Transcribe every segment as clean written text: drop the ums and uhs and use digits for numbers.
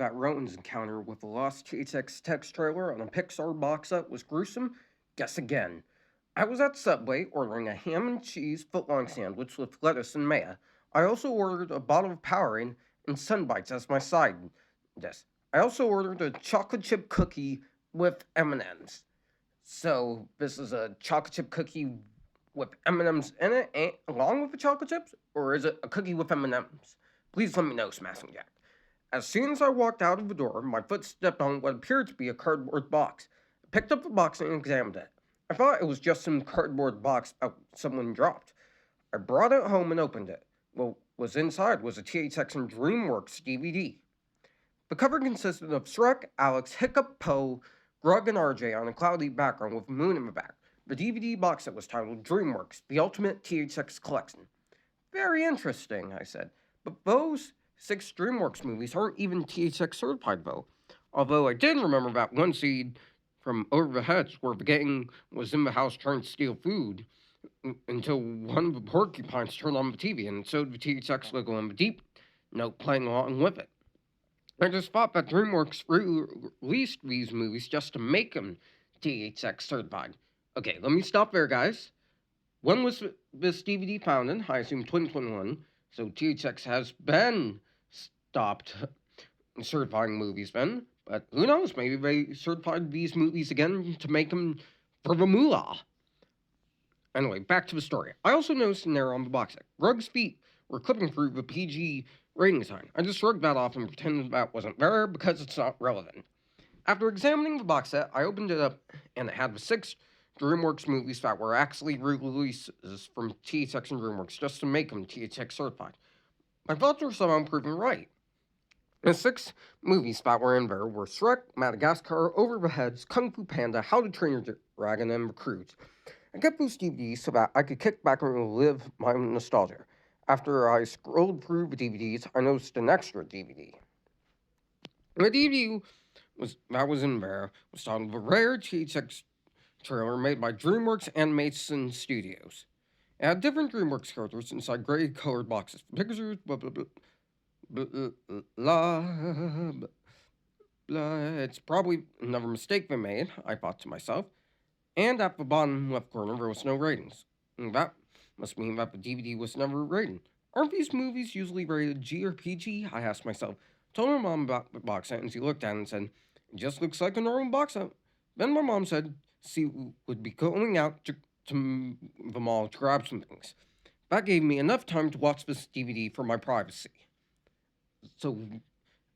that Rowan's encounter with the lost THX Tex trailer on a Pixar box set was gruesome? Guess again. I was at Subway ordering a ham and cheese footlong sandwich with lettuce and mayo. I also ordered a bottle of Powerade and Sunbites as my side dish. I also ordered a chocolate chip cookie with M&Ms. So this is a chocolate chip cookie with M&Ms in it, along with the chocolate chips, or is it a cookie with M&Ms? Please let me know, Smashing Jack. As soon as I walked out of the door, my foot stepped on what appeared to be a cardboard box. I picked up the box and examined it. I thought it was just some cardboard box someone dropped. I brought it home and opened it. What was inside was a THX and DreamWorks DVD. The cover consisted of Shrek, Alex, Hiccup, Poe, Grug, and RJ on a cloudy background with a moon in the back. The DVD box set was titled DreamWorks, The Ultimate THX Collection. Very interesting, I said. But those 6 DreamWorks movies aren't even THX certified, though. Although I did remember that one scene from Over the Hedge where the gang was in the house trying to steal food until one of the porcupines turned on the TV and showed the THX logo on the deep note playing along with it. I just thought that DreamWorks released these movies just to make them THX certified. Okay, let me stop there, guys. When was this DVD found in? I assume 2021. So THX has been stopped certifying movies then. But who knows? Maybe they certified these movies again to make them for the moolah. Anyway, back to the story. I also noticed in there on the box set, Rug's feet were clipping through the PG rating sign. I just shrugged that off and pretended that wasn't there because it's not relevant. After examining the box set, I opened it up and it had the 6 DreamWorks movies that were actually releases from THX and DreamWorks just to make them THX certified. My thoughts were somehow proven right. The 6 movies that were in there were Shrek, Madagascar, Over the Hedge, Kung Fu Panda, How to Train Your Dragon, and Recruit. I kept those DVDs so that I could kick back and relive my nostalgia. After I scrolled through the DVDs, I noticed an extra DVD. The DVD that was in there was titled The Rare THX Trailer made by DreamWorks Animation Studios. It had different DreamWorks characters inside gray colored boxes. Pictures, blah blah blah, blah, blah, blah. It's probably another mistake they made, I thought to myself. And at the bottom left corner, there was no ratings. And that must mean that the DVD was never rated. Aren't these movies usually rated G or PG? I asked myself. Told my mom about the box set, and she looked at it and said, "It just looks like a normal box set." Then my mom said she would be going out to the mall to grab some things. That gave me enough time to watch this DVD for my privacy. So,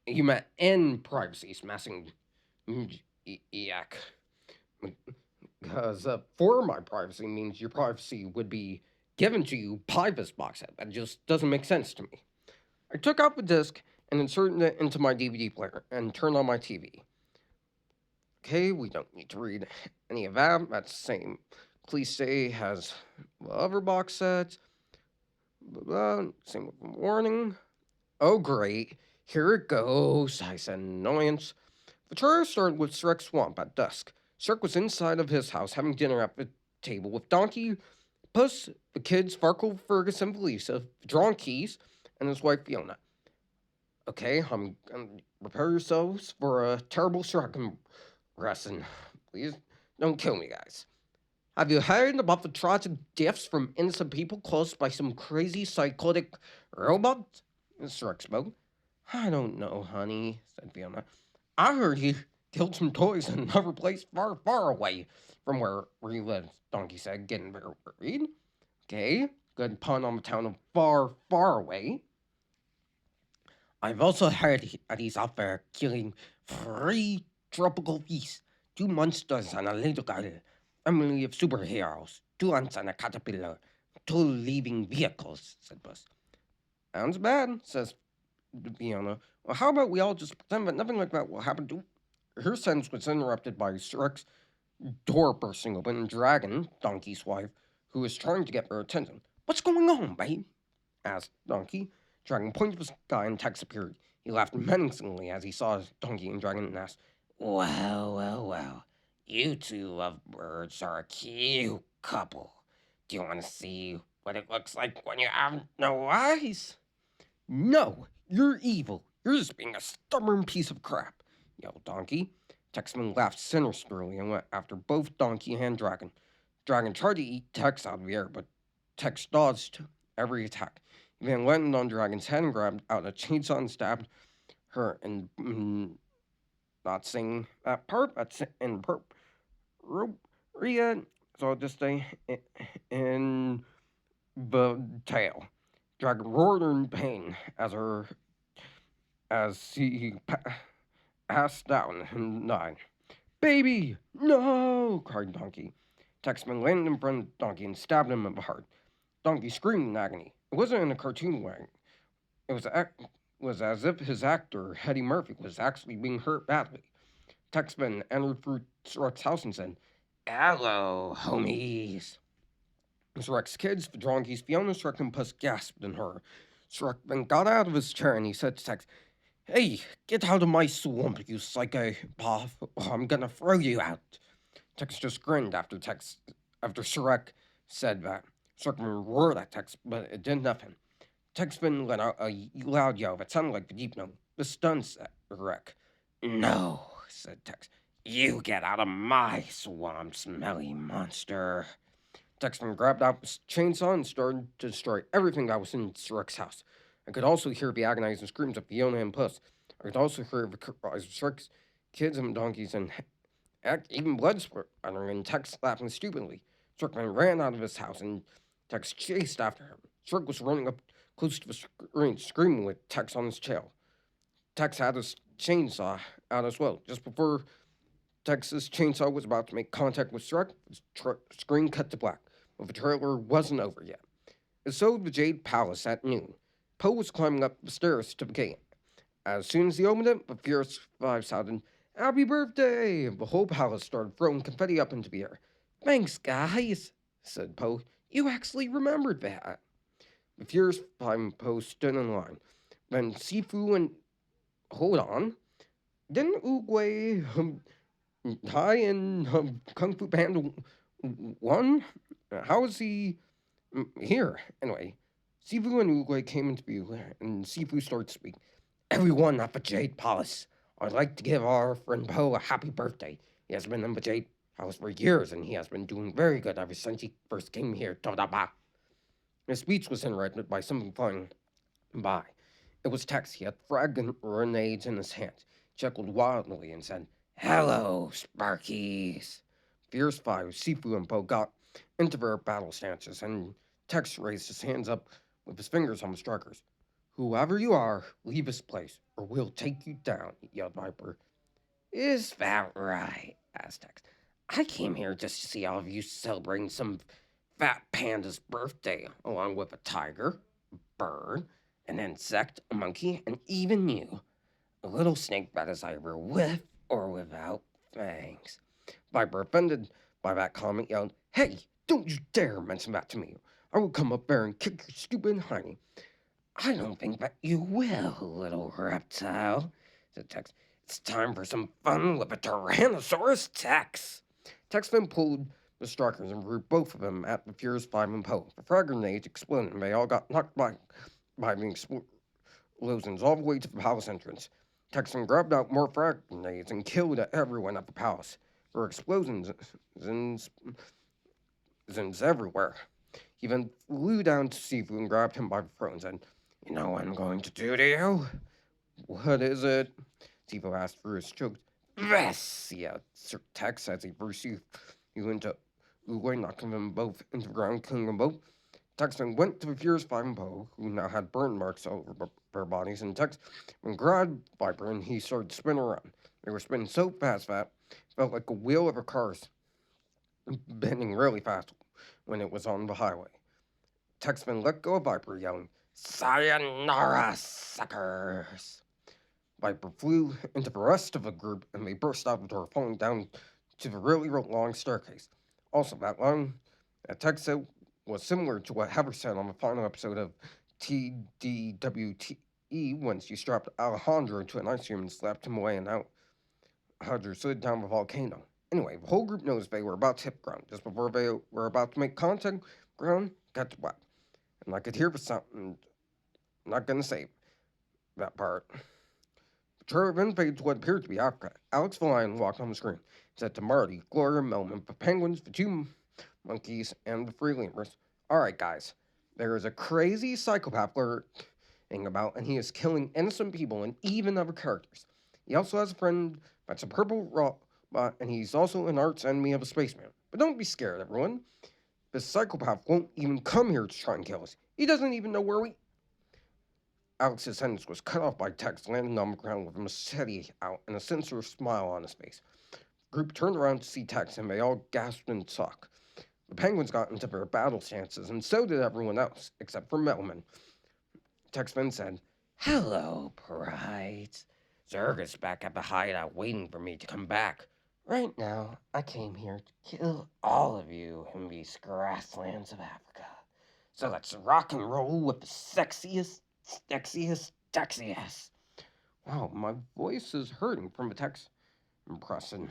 you meant in privacy, smashing yak. Because for my privacy means your privacy would be given to you by this box set. That just doesn't make sense to me. I took out the disc and inserted it into my DVD player and turned on my TV. Okay, we don't need to read any of that. That's the same cliche as the other box sets. Blah, blah. Same with the warning. Oh, great. Here it goes, I said in annoyance. The trailer started with Shrek's swamp at dusk. Shrek was inside of his house having dinner at the table with Donkey, Puss, the kids, Farkle, Fergus, and Felisa, the drawn keys, and his wife Fiona. Okay, I'm gonna prepare yourselves for a terrible Shrek lesson. Please don't kill me, guys. Have you heard about the tragic deaths from innocent people caused by some crazy psychotic robot? Shrek spoke. I don't know, honey, said Fiona. I heard he killed some toys in another place far, far away from where he lives, Donkey said, getting very worried. Okay, good pun on the town of far, far away. I've also heard that he's out there killing 3 tropical beasts, 2 monsters and a little girl, family of superheroes, 2 ants and a caterpillar, 2 living vehicles, said Buzz. Sounds bad, says Fiona. Well, how about we all just pretend that nothing like that will happen to... Her sentence was interrupted by Shrek's door bursting open and Dragon, Donkey's wife, who was trying to get her attention. What's going on, babe? Asked Donkey. Dragon pointed to the sky and Tex appeared. He laughed menacingly as he saw Donkey and Dragon and asked, well, well, well. You 2 lovebirds are a cute couple. Do you want to see what it looks like when you have no eyes? No, you're evil. You're just being a stubborn piece of crap, yelled Donkey. Texman laughed sinisterly and went after both Donkey and Dragon. Dragon tried to eat Tex out of the air, but Tex dodged every attack. He then landed on Dragon's head and grabbed out a chainsaw and stabbed her in not saying that part, that's in Ria, so I'll just say in the tail. Dragon roared in pain as he passed down and died. Baby, no! Cried Donkey. Texman landed in front of Donkey and stabbed him in the heart. Donkey screamed in agony. It wasn't in a cartoon way. It was as if his actor, Eddie Murphy, was actually being hurt badly. Texman entered through Shrek's house and said, "Hello, homies." Shrek's kids, the donkeys, Fiona, Shrek, and Puss gasped in horror. Shrek then got out of his chair and he said to Tex, "Hey, get out of my swamp, you psychopath, or I'm gonna throw you out." Tex just grinned after Shrek said that. Shrek roared at Tex, but it did nothing. Tex then let out a loud yell that sounded like the deep note. This stunned Shrek. "No," said Tex. "You get out of my swamp, smelly monster." Texman grabbed out his chainsaw and started to destroy everything that was in Shrek's house. I could also hear the agonizing screams of Fiona and Puss. I could also hear the cries of Shrek's kids and donkeys and even blood splattering and Tex laughing stupidly. Shrekman ran out of his house and Tex chased after him. Shrek was running up close to the screen, screaming with Tex on his tail. Tex had his chainsaw out as well. Just before Tex's chainsaw was about to make contact with Shrek, the screen cut to black, but the trailer wasn't over yet. It showed the Jade Palace at noon. Poe was climbing up the stairs to the gate. As soon as he opened it, the Fierce Five shouted, "Happy birthday!" The whole palace started throwing confetti up into the air. "Thanks, guys," said Poe. "You actually remembered that." The Fierce Five and Poe stood in line. Then Sifu and... Hold on. Didn't Oogway, Tai, and Kung Fu Panda won? How is he here? Anyway, Sifu and Oogway came into view, and Sifu started speaking. "Everyone at the Jade Palace, I'd like to give our friend Poe a happy birthday. He has been in the Jade Palace for years, and he has been doing very good ever since he first came here. Todaba." His speech was interrupted by something flying by. It was Tex. He had frag grenades in his hands. He chuckled wildly and said, "Hello, Sparkies." Fierce Five, Sifu, and Poe got into their battle stances, and Tex raised his hands up with his fingers on the strikers. "Whoever you are, leave this place, or we'll take you down," yelled Viper. "Is that right?" asked Tex. "I came here just to see all of you celebrating some fat panda's birthday, along with a tiger, a bird, an insect, a monkey, and even you, a little snake that is either with or without fangs." Viper, offended by that comment, yelled, "Hey, don't you dare mention that to me. I will come up there and kick your stupid hiney." "I don't think that you will, little reptile," said Tex. "It's time for some fun with a Tyrannosaurus Tex." Tex then pulled the strikers and threw both of them at the Fierce Five and Poe. The frag grenades exploded and they all got knocked back by the explosions all the way to the palace entrance. Texan grabbed out more frag grenades and killed everyone at the palace. There were explosions everywhere. He then flew down to Sifu and grabbed him by the throat and said, "You know what I'm going to do to you?" "What is it?" Sifu asked through his choked. "This!" yelled Tex as he threw Sifu into Uwe, knocking them both into the ground, killing them both. Tex then went to the Fierce Five and Poe, who now had burn marks all over their bodies, and Tex then grabbed Viper and he started spinning around. They were spinning so fast that it felt like a wheel of a car bending really fast when it was on the highway. Tex then let go of Viper, yelling, "Sayonara, suckers!" Viper flew into the rest of the group and they burst out the door, falling down to the really long staircase. Also, that line that Tex said was similar to what Heather said on the final episode of TDWTE when she strapped Alejandro to an ice cream and slapped him away and out Hedge slid down the volcano. Anyway, the whole group knows they were about to hit ground. Just before they were about to make contact, ground got to black. And I could hear the sound, and I'm not gonna say that part. Trevor then fades to what appeared to be Africa. Alex the lion walked on the screen. Said to Marty, Gloria, Melman, the penguins, the two monkeys, and the free lemurs. Alright, guys. There is a crazy psychopath lurking about, and he is killing innocent people and even other characters. He also has a friend that's a purple robot, and he's also an arch enemy of a spaceman. But don't be scared, everyone. This psychopath won't even come here to try and kill us. He doesn't even know where we. Alex's sentence was cut off by Tex landing on the ground with a machete out and a sinister smile on his face. The group turned around to see Tex, and they all gasped in shock. The penguins got into their battle stances, and so did everyone else, except for Melman. Tex then said, Hello, Bright. Zerg is back at the hideout waiting for me to come back. Right now, I came here to kill all of you in these grasslands of Africa. So let's rock and roll with the sexiest, sexiest. Wow, my voice is hurting from the Tex impression.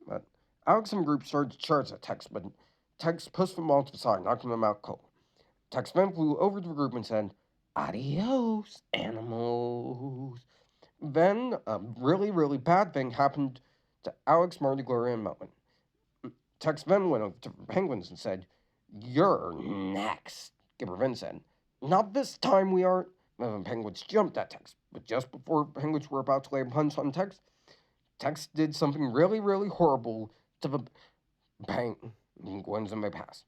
But Alex and the group started to charge at Tex, but Tex pushed them all to the side, knocking them out cold. Tex then flew over to the group and said, Adios, animals. Then a really, really bad thing happened to Alex, Marty, Gloria, and Melvin. Tex then went over to the penguins and said, You're next. Gibber then said, Not this time we aren't. The penguins jumped at Tex, but just before the penguins were about to lay a punch on Tex, Tex did something really, really horrible to the penguins and they passed.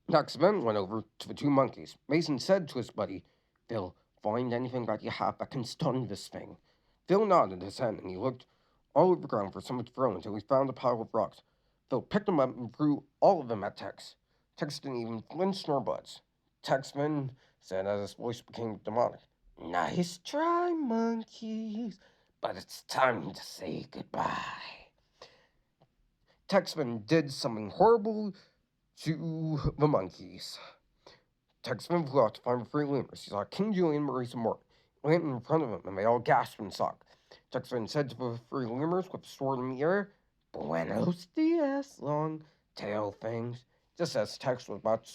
Tex then went over to the two monkeys. Mason said to his buddy, Phil, find anything that you have that can stun this thing. Phil nodded his head and he looked all over the ground for something to throw until he found a pile of rocks. Phil picked them up and threw all of them at Tex. Tex didn't even flinch nor budge. Tex then said as his voice became demonic, Nice try, monkeys, but it's time to say goodbye. Tex then did something horrible to the monkeys. Tex then flew out to find the three lemurs. He saw King Julian, Maurice, and Mort land in front of him, and they all gasped in shock. Tex then said to the three lemurs with a sword in the air, Buenos dias, long tail things. Just as Tex was about to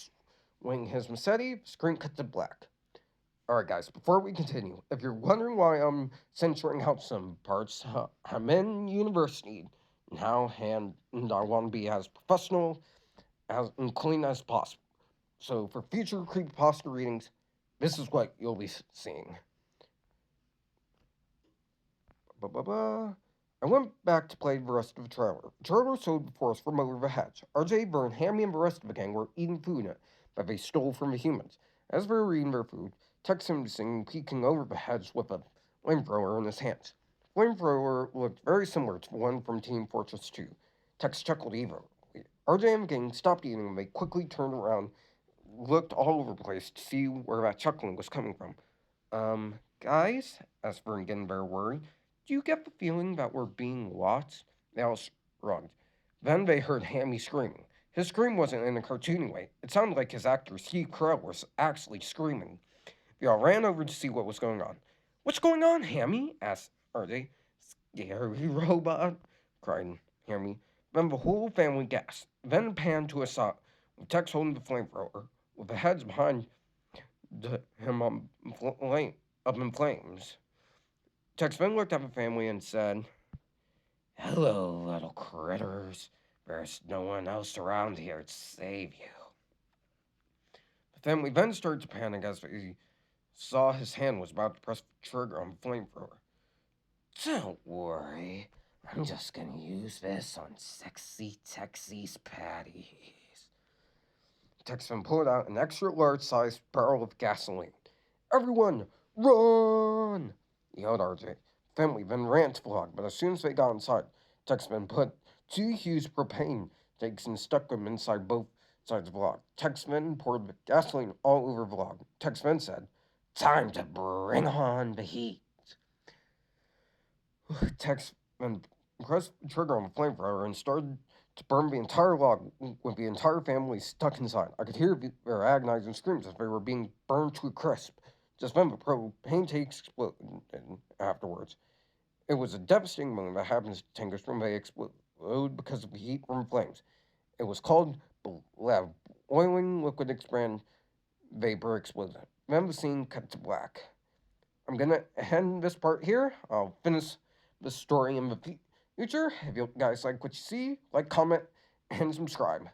swing his machete, the screen cut to black. Alright, guys, before we continue, if you're wondering why I'm censoring out some parts, I'm in university now, and I want to be as professional and clean as possible. So, for future Creepypasta readings, this is what you'll be seeing. I went back to play the rest of the trailer. The trailer showed the forest from over the hedge. RJ, Vern, Hammy, and the rest of the gang were eating food that they stole from the humans. As they were eating their food, Tex seemed to sing, peeking over the hedge with a flamethrower in his hands. The flamethrower looked very similar to the one from Team Fortress 2. Tex chuckled evilly. RJ and the gang stopped eating and they quickly turned around, looked all over the place to see where that chuckling was coming from. Guys, asked Vern getting very worried, do you get the feeling that we're being watched? They all shrugged. Then they heard Hammy screaming. His scream wasn't in a cartoony way. It sounded like his actor Steve Carell was actually screaming. They all ran over to see what was going on. What's going on, Hammy? Asked RJ. Scary robot, cried Hammy. Then the whole family gasped. Then panned to a shot with Tex holding the flamethrower, with the heads behind him up in flames. Tex then looked at the family and said, Hello, little critters. There's no one else around here to save you. The family then started to panic as they saw his hand was about to press the trigger on the flamethrower. Don't worry. I'm just gonna use this on sexy Texie's patties. Tex then pulled out an extra large sized barrel of gasoline. Everyone, run! Yelled RJ. Family then ran to the log, but as soon as they got inside, Tex then put two huge propane tanks and stuck them inside both sides of the log. Tex then poured the gasoline all over the log. Tex then said, Time to bring on the heat. Tex then pressed the trigger on the flamethrower and started to burn the entire log with the entire family stuck inside. I could hear their agonizing screams as they were being burned to a crisp. Just then, the propane tanks exploded afterwards. It was a devastating moment that happens to tankers when they explode because of the heat from flames. It was called boiling liquid expand vapor explosion. Then the scene cut to black. I'm gonna end this part here. I'll finish the story in the future. If you guys like what you see, like, comment, and subscribe.